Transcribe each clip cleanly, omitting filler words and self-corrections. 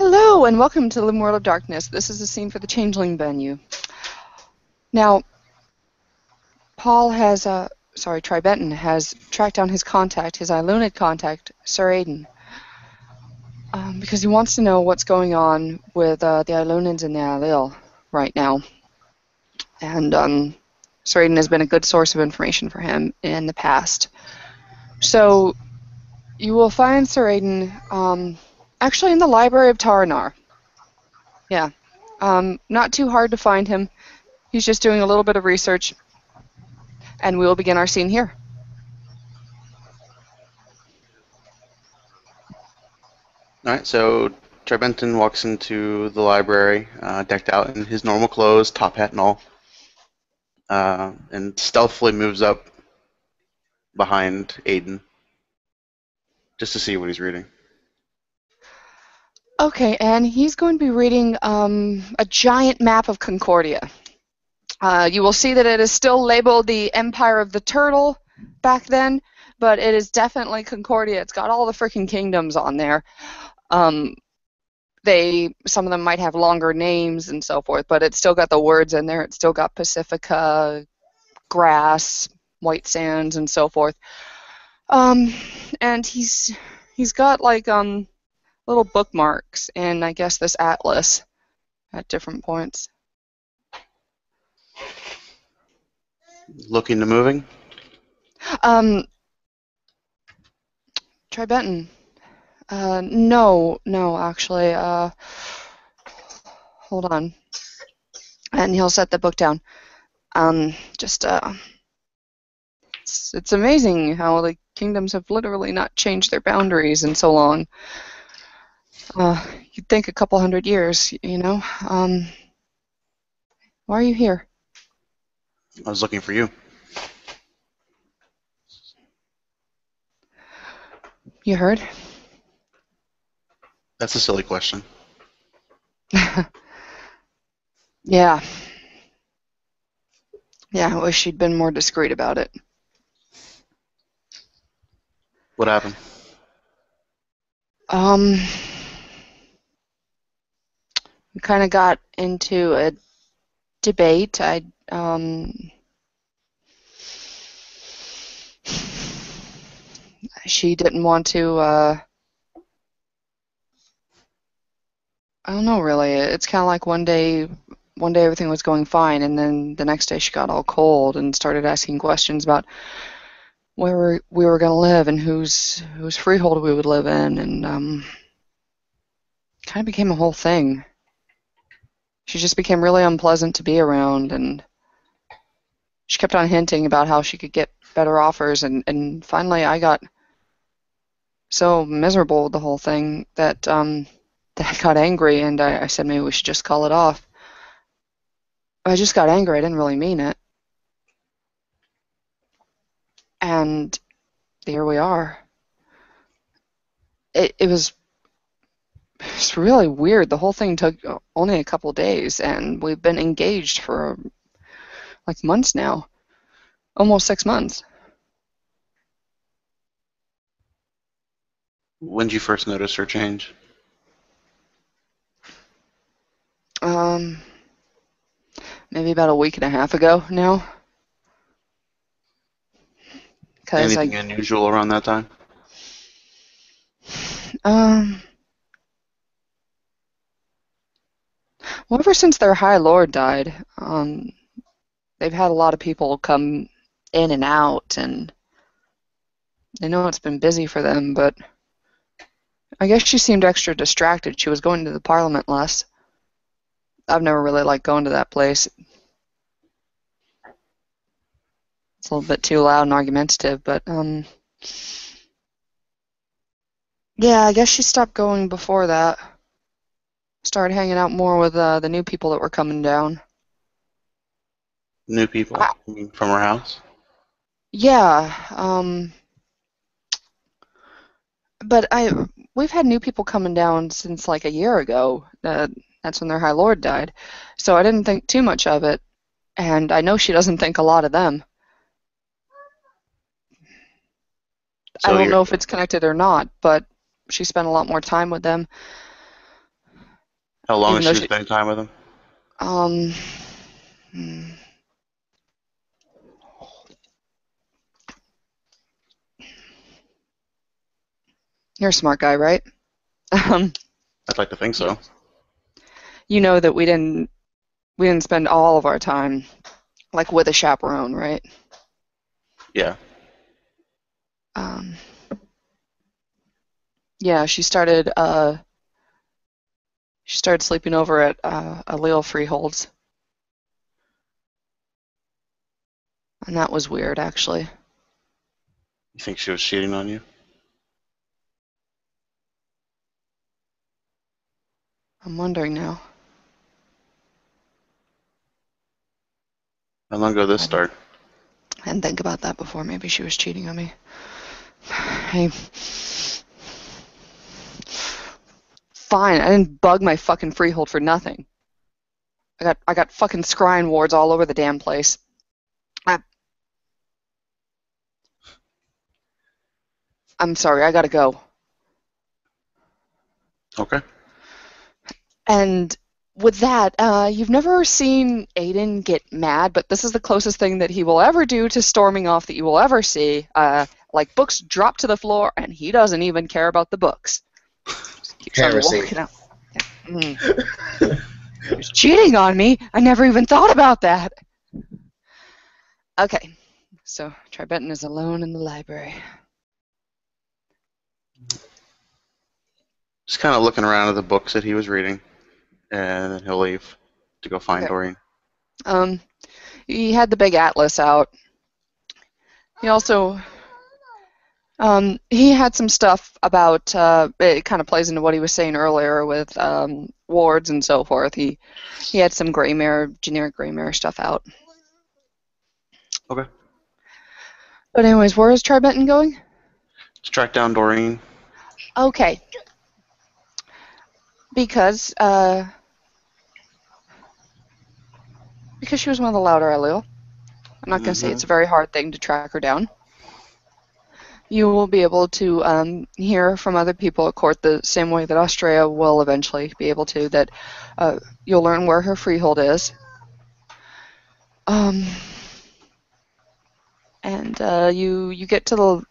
Hello, and welcome to the World of Darkness. This is a scene for the Changeling venue. Now, Tribentin has tracked down his contact, his Eiluned contact, Sir Aidan, because he wants to know what's going on with the Eiluneds and the Ailil right now. And Sir Aidan has been a good source of information for him in the past. So, you will find Sir Aidan actually in the Library of Taranar. Yeah. Not too hard to find him. He's just doing a little bit of research, and we will begin our scene here. Alright, so Tribentin walks into the library, decked out in his normal clothes, top hat and all, and stealthily moves up behind Aidan, just to see what he's reading. Okay, and he's going to be reading a giant map of Concordia. You will see that it is still labeled the Empire of the Turtle back then, but it is definitely Concordia. It's got all the freaking kingdoms on there. Some of them might have longer names and so forth, but it's still got the words in there. It's still got Pacifica, Grass, White Sands, and so forth. And he's got like little bookmarks in, I guess, this atlas at different points. Looking to moving? Tribentin. No, actually. Hold on. And he'll set the book down. It's amazing how the kingdoms have literally not changed their boundaries in so long. You'd think a couple hundred years, you know. Why are you here? I was looking for you. You heard? That's a silly question. Yeah. Yeah, I wish she'd been more discreet about it. What happened? We kind of got into a debate. She didn't want to, I don't know, really. It's kind of like one day everything was going fine, and then the next day she got all cold and started asking questions about where we were going to live and whose freehold we would live in, and kind of became a whole thing. She just became really unpleasant to be around, and she kept on hinting about how she could get better offers, and finally I got so miserable with the whole thing that I got angry, and I said maybe we should just call it off. I just got angry. I didn't really mean it. And here we are. It was really weird. The whole thing took only a couple days, and we've been engaged for like months now. Almost 6 months. When did you first notice her change? Maybe about a week and a half ago now. Anything unusual around that time? Well, ever since their High Lord died, they've had a lot of people come in and out, and I know it's been busy for them, but I guess she seemed extra distracted. She was going to the Parliament less. I've never really liked going to that place. It's a little bit too loud and argumentative, but yeah, I guess she stopped going before that. Started hanging out more with the new people that were coming down. New people from her house? Yeah, but we've had new people coming down since like a year ago. That's when their High Lord died. So I didn't think too much of it, and I know she doesn't think a lot of them. So I don't know if it's connected or not, but she spent a lot more time with them. How long even has though she been spending time with him? um, hmm. You're a smart guy, right? Um, I'd like to think so. you know that we didn't spend all of our time like with a chaperone, right? Yeah. Um, yeah, she started sleeping over at Ailil Freehold's, and that was weird, actually. You think she was cheating on you? I'm wondering now. How long ago did this I didn't, start? I didn't think about that before. Maybe she was cheating on me. Hey, fine. I didn't bug my fucking freehold for nothing. I got fucking scrying wards all over the damn place. I'm sorry. I gotta go. Okay. And with that, you've never seen Aiden get mad, but this is the closest thing that he will ever do to storming off that you will ever see. Like books drop to the floor, and he doesn't even care about the books. Just keeps on walking out. Yeah. He was cheating on me. I never even thought about that. Okay, so Tribentin is alone in the library. Just kind of looking around at the books that he was reading, and then he'll leave to go find Okay. Doreen. He had the big atlas out. He also he had some stuff about it kind of plays into what he was saying earlier with wards and so forth. He had some generic Greymare stuff out. Okay. But anyways, where is Tribentin going? Let's track down Doreen. Okay. Because she was one of the louder Ailil. I'm not going to say it's a very hard thing to track her down. You will be able to hear from other people at court the same way that Astraea will eventually be able to, that you'll learn where her freehold is. And you get to the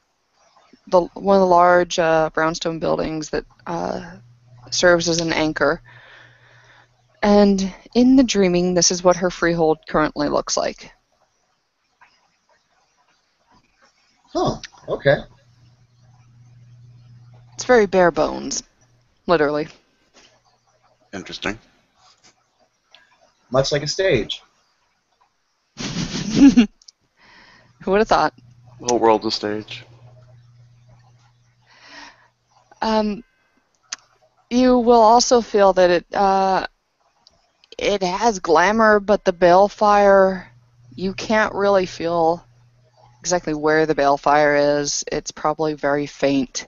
one of the large brownstone buildings that serves as an anchor. And in the dreaming, this is what her freehold currently looks like. Huh. Okay. It's very bare bones, literally. Interesting. Much like a stage. Who would have thought? The whole world's a stage. You will also feel that it has glamour, but the balefire, you can't really feel exactly where the balefire is. It's probably very faint.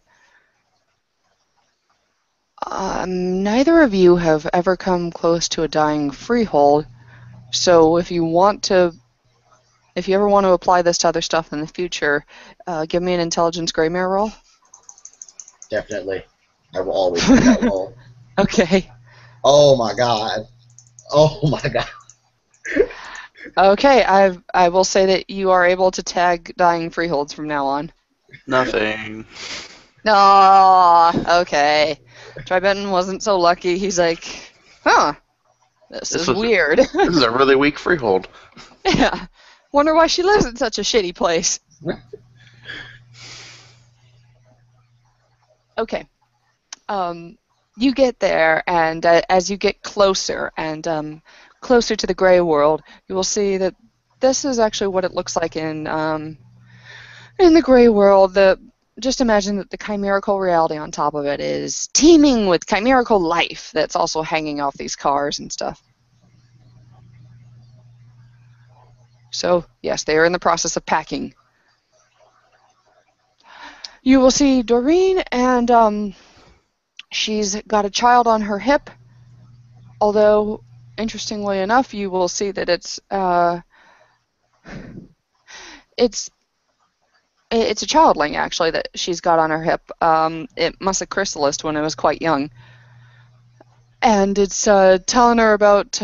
Neither of you have ever come close to a dying freehold, so if you ever want to apply this to other stuff in the future, give me an intelligence Greymare roll. Definitely. I will always do that roll. Okay. Oh my god. Oh my god. Okay, I will say that you are able to tag dying freeholds from now on. Nothing. Oh, okay. Tribentin wasn't so lucky. He's like, huh, this is weird. This is a really weak freehold. Yeah. Wonder why she lives in such a shitty place. Okay. You get there, and as you get closer and closer to the gray world, you will see that this is actually what it looks like in the gray world. Just imagine that the chimerical reality on top of it is teeming with chimerical life that's also hanging off these cars and stuff. So, yes, they are in the process of packing. You will see Doreen, and she's got a child on her hip, although, interestingly enough, you will see that it's a childling, actually, that she's got on her hip. It must have crystallized when it was quite young. And it's telling her about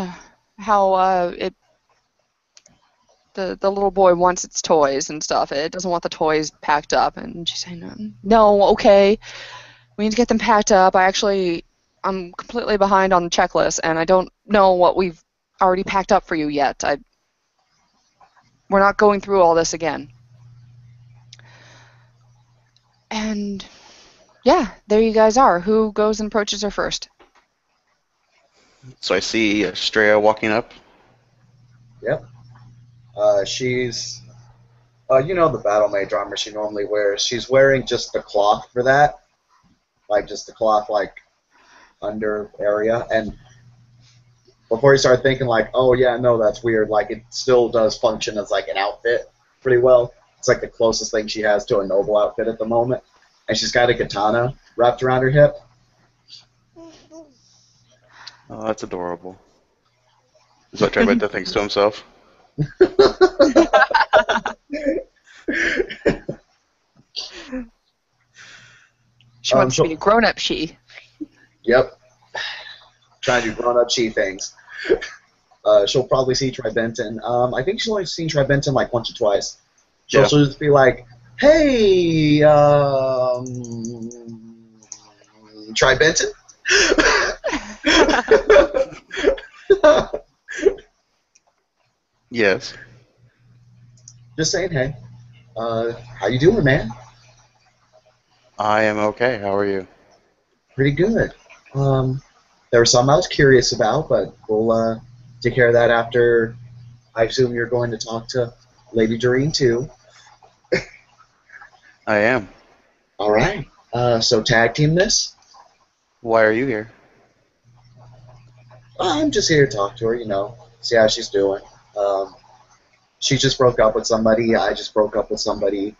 how the little boy wants its toys and stuff. It doesn't want the toys packed up. And she's saying, no, okay, we need to get them packed up. I'm completely behind on the checklist, and I don't know what we've already packed up for you yet. We're not going through all this again. And yeah, there you guys are. Who goes and approaches her first? So I see Astraea walking up. Yep. She's, you know, the battle mage armor she normally wears. She's wearing just the cloth for that, like just the cloth, like under area. And before you start thinking like, oh yeah, no, that's weird. Like it still does function as like an outfit pretty well. It's like the closest thing she has to a noble outfit at the moment. And she's got a katana wrapped around her hip. Oh, that's adorable. Is what Tribentin thinks to himself. She wants to be a grown-up she. Yep. Trying to do grown-up she things. She'll probably see Tribentin. I think she's only seen Tribentin like once or twice. So she'll just be like, hey, Tribentin? Yes. Just saying, hey. How you doing, man? I am okay. How are you? Pretty good. There was something I was curious about, but we'll take care of that after. I assume you're going to talk to Lady Doreen too. I am. All right. So tag team this. Why are you here? I'm just here to talk to her, you know, see how she's doing. She just broke up with somebody. I just broke up with somebody.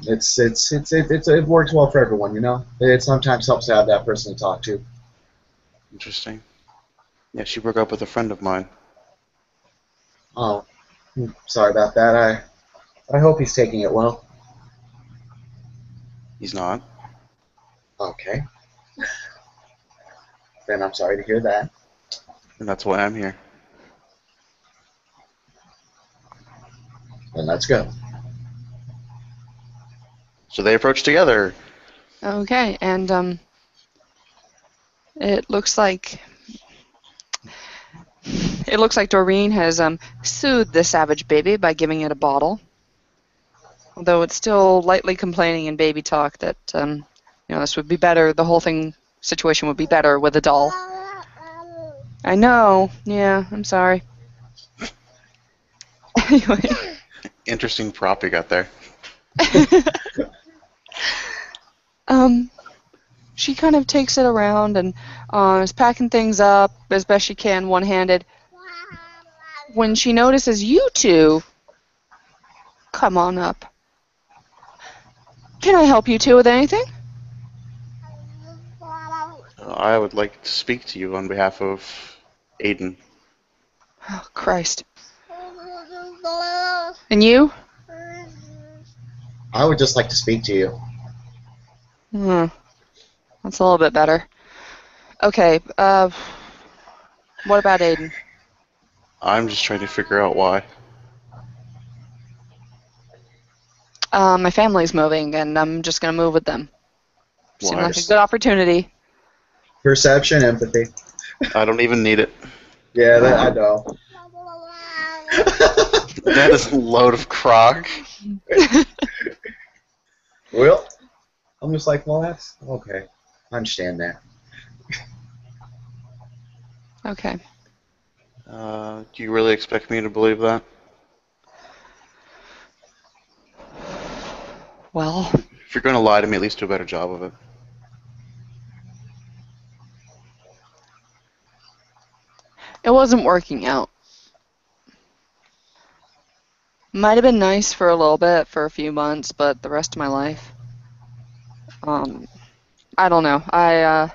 It works well for everyone, you know. It sometimes helps to have that person to talk to. Interesting. Yeah, she broke up with a friend of mine. Oh, sorry about that. I hope he's taking it well. He's not. Okay. Then I'm sorry to hear that. And that's why I'm here. Then let's go. So they approach together. Okay, and it looks like Doreen has soothed the savage baby by giving it a bottle. Although it's still lightly complaining in baby talk that this would be better. The whole situation would be better with a doll. I know. Yeah, I'm sorry. Anyway. Interesting prop you got there. She kind of takes it around and is packing things up as best she can, one-handed. When she notices you two, come on up. Can I help you two with anything? I would like to speak to you on behalf of Aiden. Oh, Christ. And you? I would just like to speak to you. That's a little bit better. Okay, what about Aiden? I'm just trying to figure out why. My family's moving, and I'm just going to move with them. Seemed like a good opportunity. Perception, empathy. I don't even need it. Yeah, that I know. That is a load of crock. Well, I'm just like, well, that's okay. I understand that. Okay. Do you really expect me to believe that? Well, If you're going to lie to me, at least do a better job of it. it wasn't working out. Might have been nice for a little bit, for a few months, but the rest of my life, I don't know. I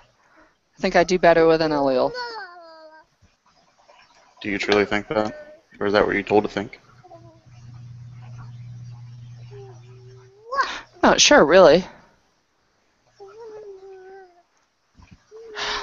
think I'd do better with an Ailil. Do you truly think that? Or is that what you're told to think? Not sure, really.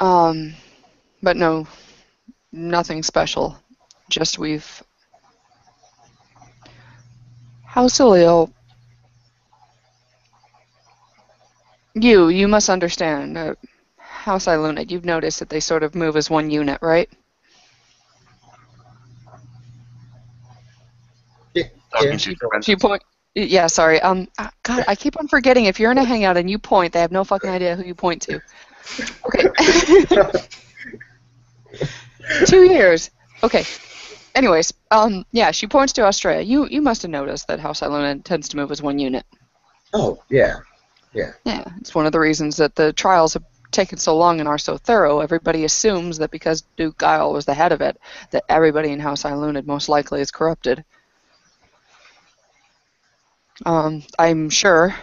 But no, nothing special. Just we've... House Eiluned, you must understand. House Eiluned, you've noticed that they sort of move as one unit, right? Yeah. Talking to Tribentin. She point. Yeah, sorry. God, I keep on forgetting. If you're in a hangout and you point, they have no fucking idea who you point to. Okay. 2 years. Okay. Anyways, yeah, she points to Astraea. You must have noticed that House Eiluned tends to move as one unit. Oh, yeah. Yeah, it's one of the reasons that the trials have taken so long and are so thorough. Everybody assumes that because Duke Guile was the head of it, that everybody in House Eiluned most likely is corrupted. I'm sure,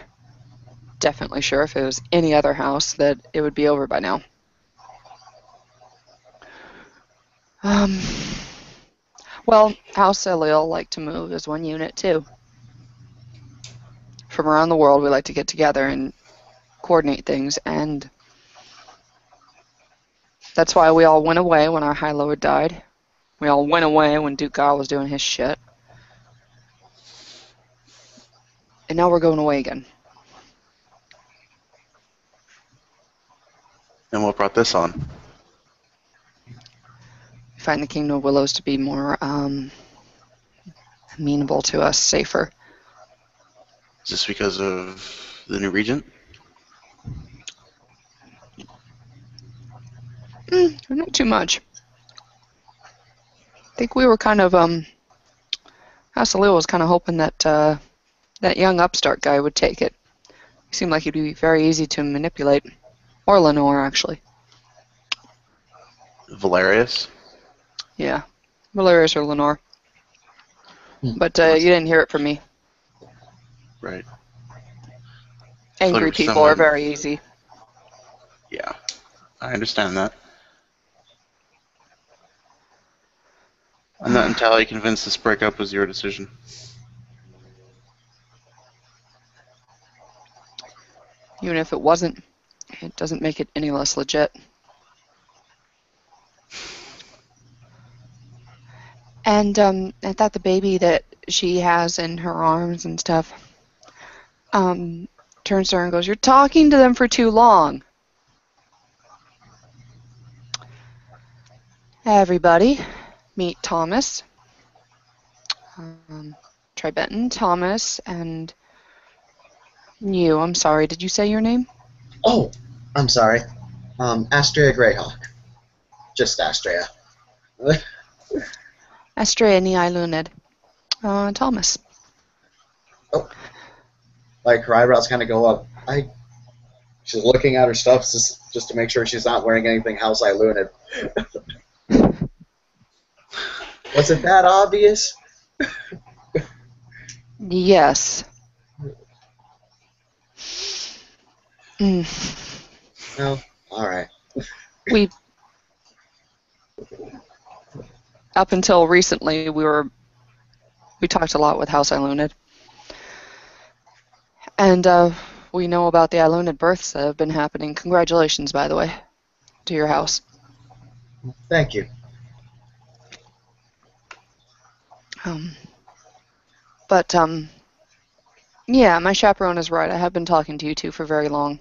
definitely sure, if it was any other house, that it would be over by now. Well, House Ailil like to move as one unit too. From around the world, we like to get together and coordinate things, and that's why we all went away when our High Lord died. We all went away when Duke Guile was doing his shit. And now we're going away again. And what brought this on? We find the Kingdom of Willows to be more amenable to us, safer. Is this because of the new regent? Not too much. I think we were kind of, House Ailil was kind of hoping that that young upstart guy would take it. He seemed like he'd be very easy to manipulate. Or Lenore, actually. Valerius? Yeah. Valerius or Lenore. But you didn't hear it from me. Right. Angry Looking for people someone- are very easy. Yeah, I understand that. I'm not entirely convinced this breakup was your decision. Even if it wasn't, it doesn't make it any less legit. And I thought the baby that she has in her arms and stuff turns to her and goes, "You're talking to them for too long." Everybody, meet Thomas. Tribentin, Thomas, and you. I'm sorry, did you say your name? Oh, I'm sorry. Astraea Greyhawk. Just Astraea. Astraea ni Eiluned. Thomas. Oh. Like, her eyebrows kind of go up. She's looking at her stuff just to make sure she's not wearing anything House Eiluned. Was it that obvious? Yes. No? Alright. We, up until recently, we talked a lot with House Eiluned. And we know about the Eiluned births that have been happening. Congratulations, by the way, to your house. Thank you. But yeah, my chaperone is right. I have been talking to you two for very long.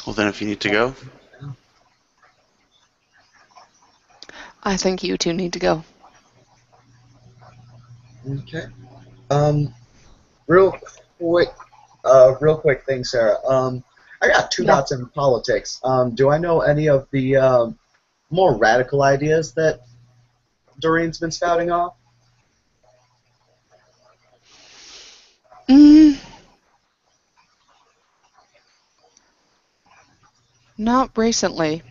Well, then if you need to go, I think you two need to go. Okay. Real quick thing, Sarah. I got two dots in politics. Do I know any of the more radical ideas that Doreen's been spouting off? Not recently.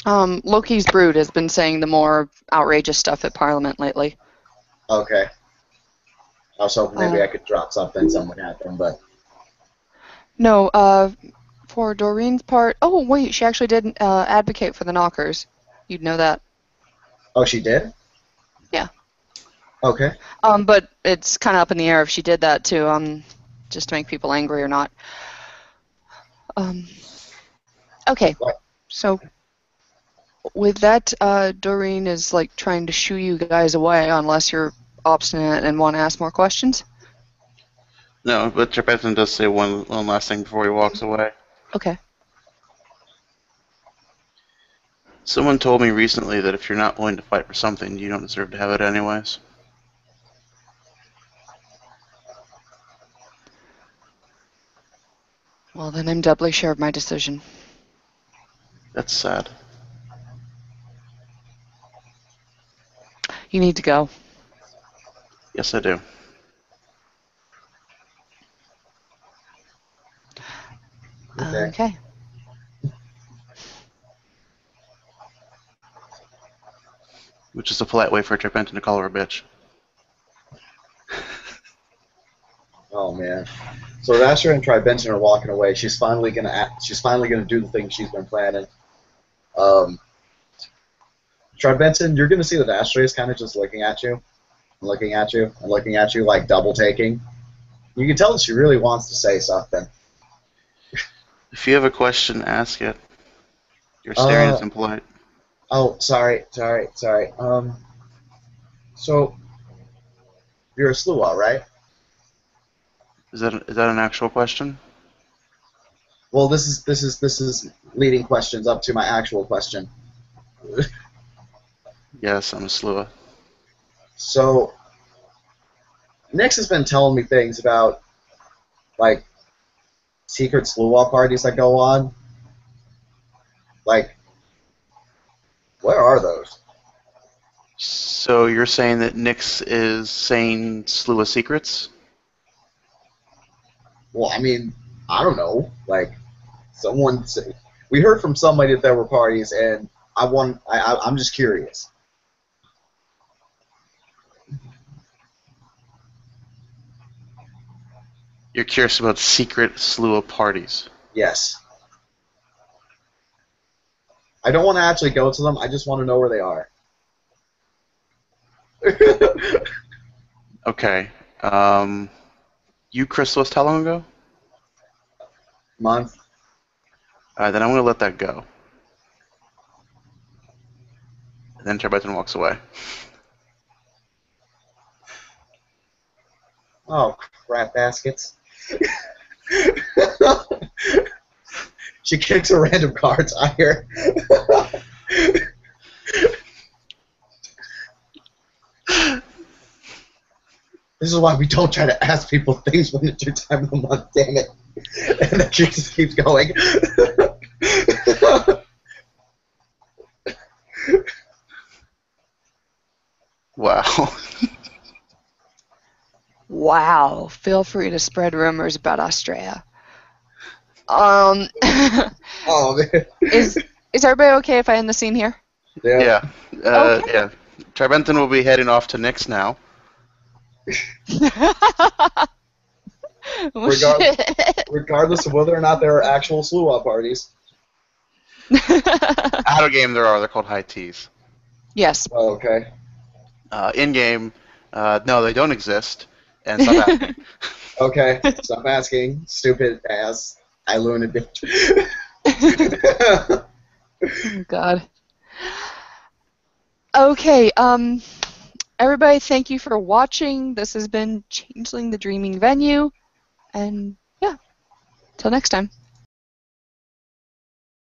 Loki's brood has been saying the more outrageous stuff at Parliament lately. Okay. I was hoping maybe I could drop something would happen, but... No, for Doreen's part... Oh, wait, she actually did advocate for the knockers. You'd know that. Oh, she did? Yeah. Okay. But it's kind of up in the air if she did that to just to make people angry or not. Okay, What? so with that, Doreen is like trying to shoo you guys away unless you're obstinate and want to ask more questions. No, but Tribentin does say one last thing before he walks away. Okay. Someone told me recently that if you're not willing to fight for something, you don't deserve to have it anyways. Well, then I'm doubly sure of my decision. That's sad. You need to go. Yes, I do. Okay. Which is a polite way for Tribentin to call her a bitch. Oh man. So Astraea and Tribentin are walking away. She's finally gonna do the thing she's been planning. Tribentin, you're gonna see that Astraea is kind of just looking at you, like double taking. You can tell that she really wants to say something. If you have a question, ask it. You're staring is impolite. Oh, sorry. So you're a sluagh, right? Is that an actual question? Well, this is leading questions up to my actual question. Yes, I'm a sluagh. So Nyx has been telling me things about like secret sluagh parties that go on. Like, where are those? So you're saying that Nyx is saying sluagh secrets? Well, I mean, I don't know. Like, we heard from somebody that there were parties, and I'm just curious. You're curious about secret sluagh parties? Yes. I don't want to actually go to them. I just want to know where they are. Okay. You chrysalis how long ago? Month. Alright, then I'm going to let that go. And then Tribentin walks away. Oh, crap baskets. She kicks a random car tire. This is why we don't try to ask people things when it's your time of the month, damn it. And then she just keeps going. Wow. Wow. Feel free to spread rumors about Astraea. Oh, man. Is everybody okay if I end the scene here? Yeah. Okay. Yeah. Tribentin will be heading off to Nyx now. Oh, shit. Regardless of whether or not there are actual sluagh parties. Out of game there are. They're called high teas. Yes. Oh, okay. In game, no, they don't exist. And stop asking. Okay, stop asking. Stupid ass. Eiluned bitch. Oh, God. Okay, everybody, thank you for watching. This has been Changeling the Dreaming Venue. And, yeah, till next time.